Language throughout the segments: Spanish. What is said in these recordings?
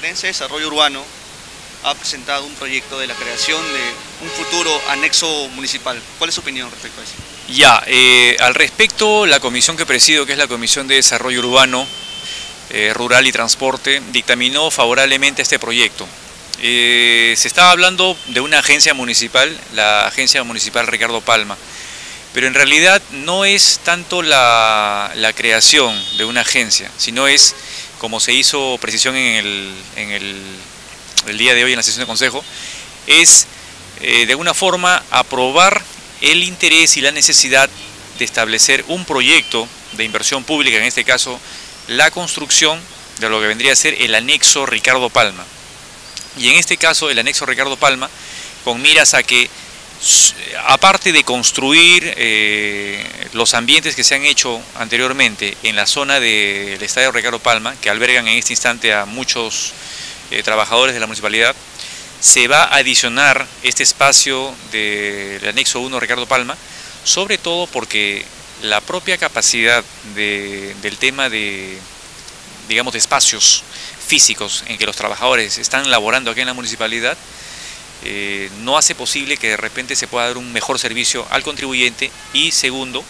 Gerencia de Desarrollo Urbano ha presentado un proyecto de la creación de un futuro anexo municipal. ¿Cuál es su opinión respecto a eso? Ya, al respecto, la comisión que presido, que es la Comisión de Desarrollo Urbano, Rural y Transporte, dictaminó favorablemente a este proyecto. Se estaba hablando de una agencia municipal, la Agencia Municipal Ricardo Palma, pero en realidad no es tanto la creación de una agencia, sino es, como se hizo precisión el día de hoy en la sesión de consejo, es de alguna forma aprobar el interés y la necesidad de establecer un proyecto de inversión pública, en este caso la construcción de lo que vendría a ser el anexo Ricardo Palma. Y en este caso el anexo Ricardo Palma, con miras a que, aparte de construir los ambientes que se han hecho anteriormente en la zona del estadio Ricardo Palma, que albergan en este instante a muchos trabajadores de la municipalidad, se va a adicionar este espacio del anexo 1 Ricardo Palma, sobre todo porque la propia capacidad del tema de, digamos, de espacios físicos en que los trabajadores están laborando aquí en la municipalidad, no hace posible que de repente se pueda dar un mejor servicio al contribuyente y, segundo,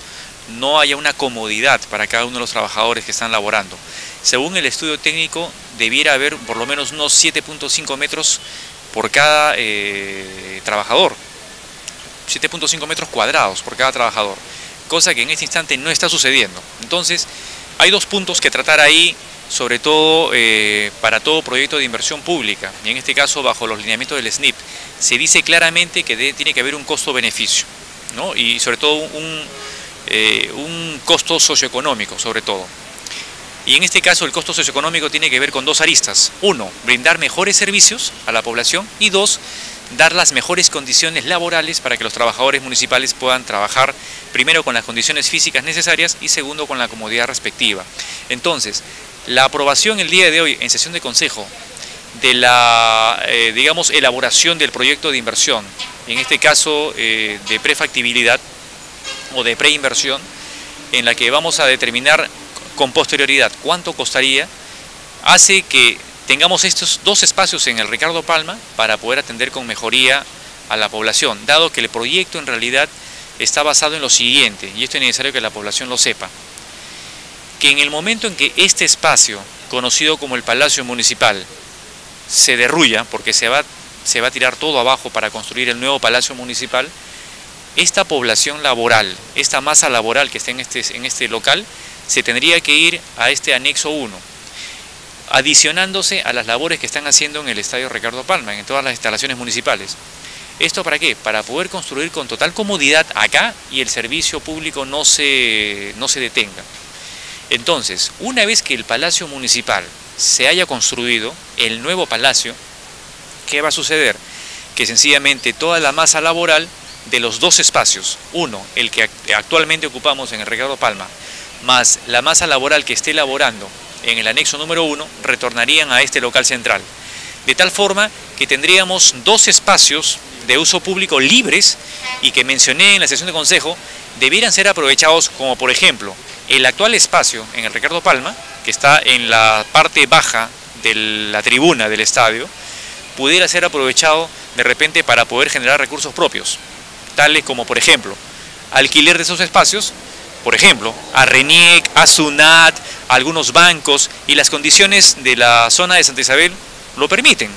no haya una comodidad para cada uno de los trabajadores que están laborando. Según el estudio técnico, debiera haber por lo menos unos 7.5 metros por cada trabajador, 7.5 metros cuadrados por cada trabajador, cosa que en este instante no está sucediendo. Entonces, hay dos puntos que tratar ahí, sobre todo para todo proyecto de inversión pública, y en este caso bajo los lineamientos del SNIP, se dice claramente que tiene que haber un costo-beneficio, ¿no? Y sobre todo un costo socioeconómico, sobre todo. Y en este caso el costo socioeconómico tiene que ver con dos aristas. Uno, brindar mejores servicios a la población, y dos, dar las mejores condiciones laborales para que los trabajadores municipales puedan trabajar, primero con las condiciones físicas necesarias y segundo con la comodidad respectiva. Entonces, la aprobación el día de hoy en sesión de consejo de la, digamos, elaboración del proyecto de inversión, en este caso de prefactibilidad o de preinversión, en la que vamos a determinar con posterioridad cuánto costaría, hace que tengamos estos dos espacios en el Ricardo Palma para poder atender con mejoría a la población, dado que el proyecto en realidad está basado en lo siguiente, y esto es necesario que la población lo sepa, que en el momento en que este espacio, conocido como el Palacio Municipal, se derruya, porque se va a tirar todo abajo para construir el nuevo Palacio Municipal, esta población laboral, esta masa laboral que está en este local, se tendría que ir a este anexo 1, adicionándose a las labores que están haciendo en el estadio Ricardo Palma, en todas las instalaciones municipales. ¿Esto para qué? Para poder construir con total comodidad acá y el servicio público no se detenga. Entonces, una vez que el Palacio Municipal se haya construido, el nuevo palacio, ¿qué va a suceder? Que sencillamente toda la masa laboral de los dos espacios, uno, el que actualmente ocupamos en el Ricardo Palma, más la masa laboral que esté laborando en el anexo número 1, retornarían a este local central. De tal forma que tendríamos dos espacios de uso público libres y que mencioné en la sesión de consejo, debieran ser aprovechados, como por ejemplo, el actual espacio en el Ricardo Palma, que está en la parte baja de la tribuna del estadio, pudiera ser aprovechado de repente para poder generar recursos propios, tales como por ejemplo, alquiler de esos espacios, por ejemplo, a RENIEC, a SUNAT, a algunos bancos, y las condiciones de la zona de Santa Isabel lo permiten.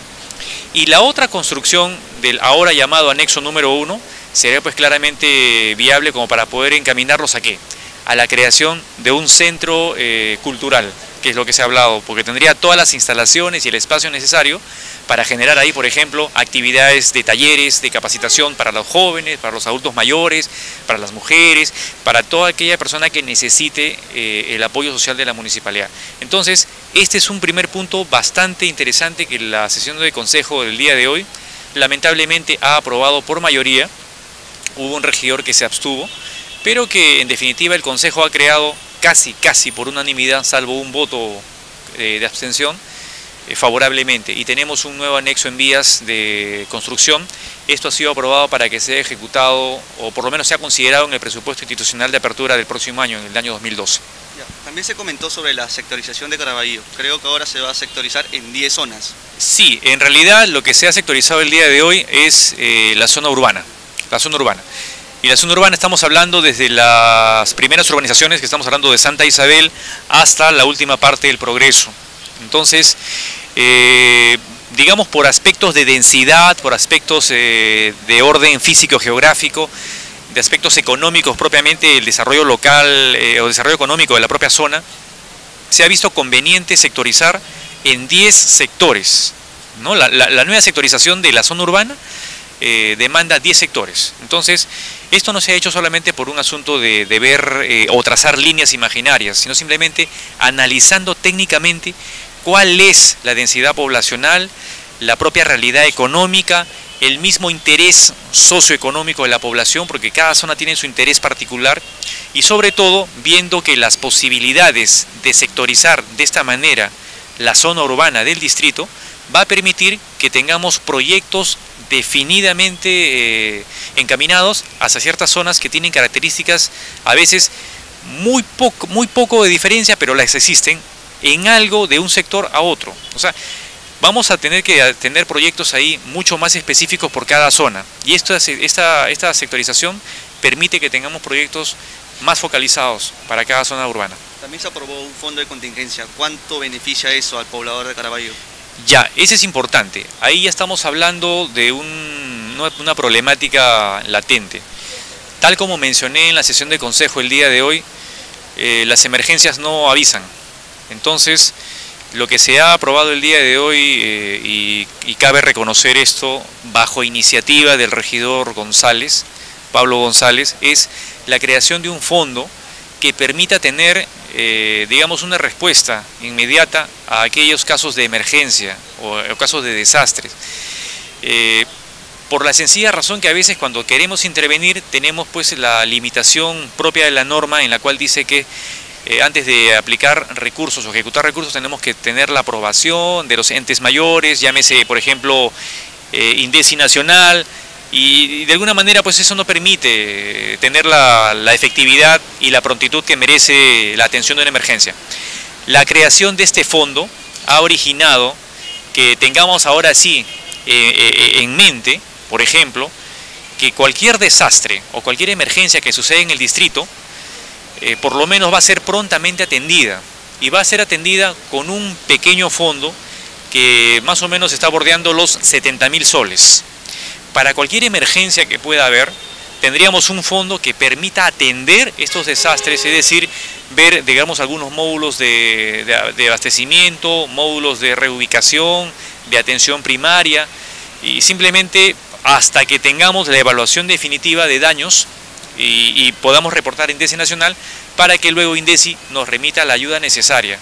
Y la otra construcción del ahora llamado anexo número 1 sería pues claramente viable como para poder encaminarlos a ¿qué? A la creación de un centro cultural, que es lo que se ha hablado, porque tendría todas las instalaciones y el espacio necesario para generar ahí, por ejemplo, actividades de talleres, de capacitación para los jóvenes, para los adultos mayores, para las mujeres, para toda aquella persona que necesite el apoyo social de la municipalidad. Entonces, este es un primer punto bastante interesante que la sesión de consejo del día de hoy lamentablemente ha aprobado por mayoría. Hubo un regidor que se abstuvo, pero que en definitiva el consejo ha creado casi por unanimidad, salvo un voto de abstención, favorablemente, y tenemos un nuevo anexo en vías de construcción. Esto ha sido aprobado para que sea ejecutado, o por lo menos sea considerado en el presupuesto institucional de apertura del próximo año, en el año 2012. También se comentó sobre la sectorización de Caraballo. Creo que ahora se va a sectorizar en 10 zonas. Sí, en realidad lo que se ha sectorizado el día de hoy es la zona urbana. La zona urbana. Y la zona urbana estamos hablando desde las primeras urbanizaciones, que estamos hablando de Santa Isabel, hasta la última parte del Progreso. Entonces, digamos por aspectos de densidad, por aspectos de orden físico-geográfico, de aspectos económicos propiamente, el desarrollo local o desarrollo económico de la propia zona, se ha visto conveniente sectorizar en 10 sectores, ¿no? La nueva sectorización de la zona urbana demanda 10 sectores. Entonces, esto no se ha hecho solamente por un asunto de ver o trazar líneas imaginarias, sino simplemente analizando técnicamente cuál es la densidad poblacional, la propia realidad económica, el mismo interés socioeconómico de la población, porque cada zona tiene su interés particular, y sobre todo viendo que las posibilidades de sectorizar de esta manera la zona urbana del distrito va a permitir que tengamos proyectos definidamente encaminados hacia ciertas zonas que tienen características a veces muy poco de diferencia, pero las existen en algo de un sector a otro. O sea, vamos a tener que tener proyectos ahí mucho más específicos por cada zona, y esta sectorización permite que tengamos proyectos más focalizados para cada zona urbana. También se aprobó un fondo de contingencia. ¿Cuánto beneficia eso al poblador de Caraballo? Ya, ese es importante. Ahí ya estamos hablando de una problemática latente. Tal como mencioné en la sesión de consejo el día de hoy, las emergencias no avisan. Entonces, lo que se ha aprobado el día de hoy, y cabe reconocer esto bajo iniciativa del regidor González, Pablo González, es la creación de un fondo que permita tener, digamos, una respuesta inmediata a aquellos casos de emergencia o casos de desastres. Por la sencilla razón que a veces cuando queremos intervenir tenemos pues la limitación propia de la norma, en la cual dice que antes de aplicar recursos o ejecutar recursos tenemos que tener la aprobación de los entes mayores, llámese por ejemplo INDECI nacional, y de alguna manera pues eso no permite tener la efectividad y la prontitud que merece la atención de una emergencia. La creación de este fondo ha originado que tengamos ahora sí en mente, por ejemplo, que cualquier desastre o cualquier emergencia que suceda en el distrito por lo menos va a ser prontamente atendida, y va a ser atendida con un pequeño fondo que más o menos está bordeando los 70.000 soles. Para cualquier emergencia que pueda haber, tendríamos un fondo que permita atender estos desastres, es decir, ver, digamos, algunos módulos de abastecimiento, módulos de reubicación, de atención primaria, y simplemente hasta que tengamos la evaluación definitiva de daños y podamos reportar a INDECI nacional, para que luego INDECI nos remita la ayuda necesaria.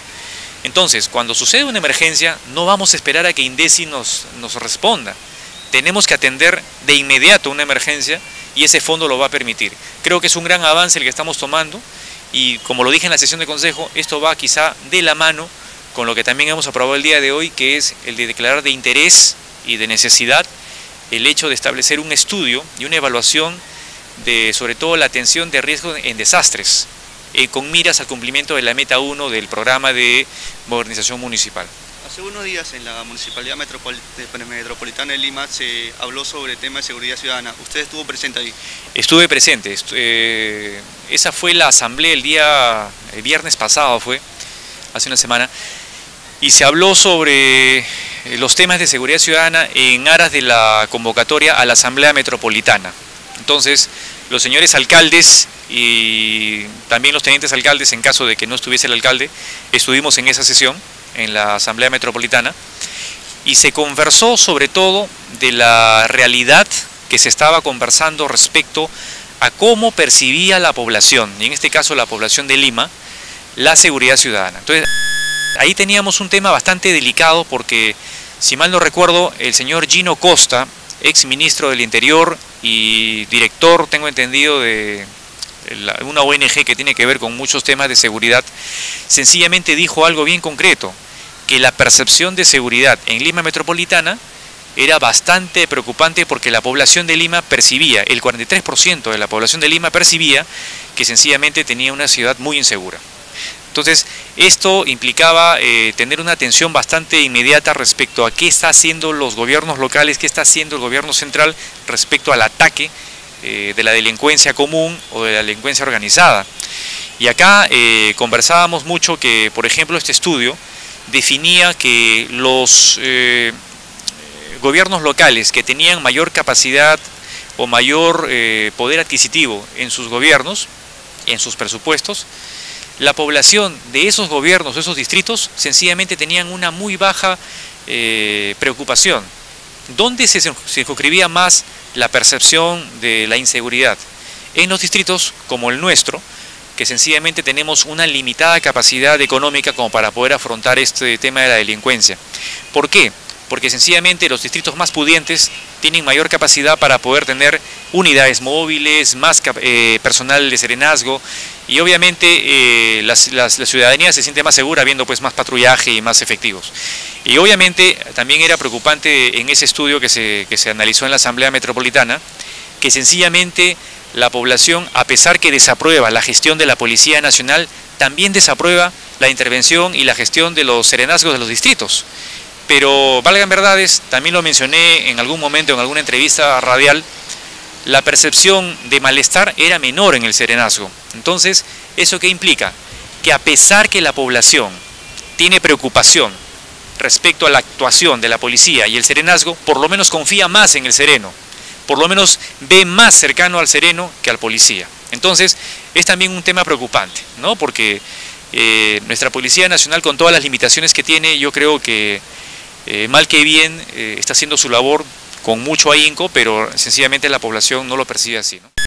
Entonces, cuando sucede una emergencia, no vamos a esperar a que INDECI nos responda. Tenemos que atender de inmediato una emergencia, y ese fondo lo va a permitir. Creo que es un gran avance el que estamos tomando, y como lo dije en la sesión de consejo, esto va quizá de la mano con lo que también hemos aprobado el día de hoy, que es el de declarar de interés y de necesidad el hecho de establecer un estudio y una evaluación de sobre todo la atención de riesgo en desastres, con miras al cumplimiento de la meta 1 del programa de modernización municipal. Hace unos días en la Municipalidad Metropolitana de Lima se habló sobre el tema de seguridad ciudadana. ¿Usted estuvo presente ahí? Estuve presente. Esa fue la asamblea el viernes pasado, hace una semana, y se habló sobre los temas de seguridad ciudadana en aras de la convocatoria a la Asamblea Metropolitana. Entonces, los señores alcaldes y también los tenientes alcaldes, en caso de que no estuviese el alcalde, estuvimos en esa sesión en la Asamblea Metropolitana, y se conversó sobre todo de la realidad que se estaba conversando respecto a cómo percibía la población, y en este caso la población de Lima, la seguridad ciudadana. Entonces, ahí teníamos un tema bastante delicado porque, si mal no recuerdo, el señor Gino Costa, ex ministro del Interior y director, tengo entendido, de una ONG que tiene que ver con muchos temas de seguridad, sencillamente dijo algo bien concreto, que la percepción de seguridad en Lima Metropolitana era bastante preocupante, porque la población de Lima percibía, el 43% de la población de Lima percibía que sencillamente tenía una ciudad muy insegura. Entonces, esto implicaba tener una atención bastante inmediata respecto a qué está haciendo los gobiernos locales, qué está haciendo el gobierno central respecto al ataque de la delincuencia común o de la delincuencia organizada. Y acá conversábamos mucho que, por ejemplo, este estudio definía que los gobiernos locales que tenían mayor capacidad o mayor poder adquisitivo en sus gobiernos, en sus presupuestos, la población de esos gobiernos, de esos distritos, sencillamente tenían una muy baja preocupación. ¿Dónde se circunscribía más la percepción de la inseguridad? En los distritos como el nuestro, que sencillamente tenemos una limitada capacidad económica como para poder afrontar este tema de la delincuencia. ¿Por qué? Porque sencillamente los distritos más pudientes tienen mayor capacidad para poder tener unidades móviles, más personal de serenazgo, y obviamente la ciudadanía se siente más segura viendo pues más patrullaje y más efectivos. Y obviamente también era preocupante en ese estudio que se analizó en la Asamblea Metropolitana, que sencillamente la población, a pesar que desaprueba la gestión de la Policía Nacional, también desaprueba la intervención y la gestión de los serenazgos de los distritos. Pero valgan verdades, también lo mencioné en algún momento, en alguna entrevista radial, la percepción de malestar era menor en el serenazgo. Entonces, ¿eso qué implica? Que a pesar que la población tiene preocupación respecto a la actuación de la policía y el serenazgo, por lo menos confía más en el sereno, por lo menos ve más cercano al sereno que al policía. Entonces, es también un tema preocupante, ¿no? Porque nuestra Policía Nacional, con todas las limitaciones que tiene, yo creo que mal que bien está haciendo su labor con mucho ahínco, pero sencillamente la población no lo percibe así, ¿no?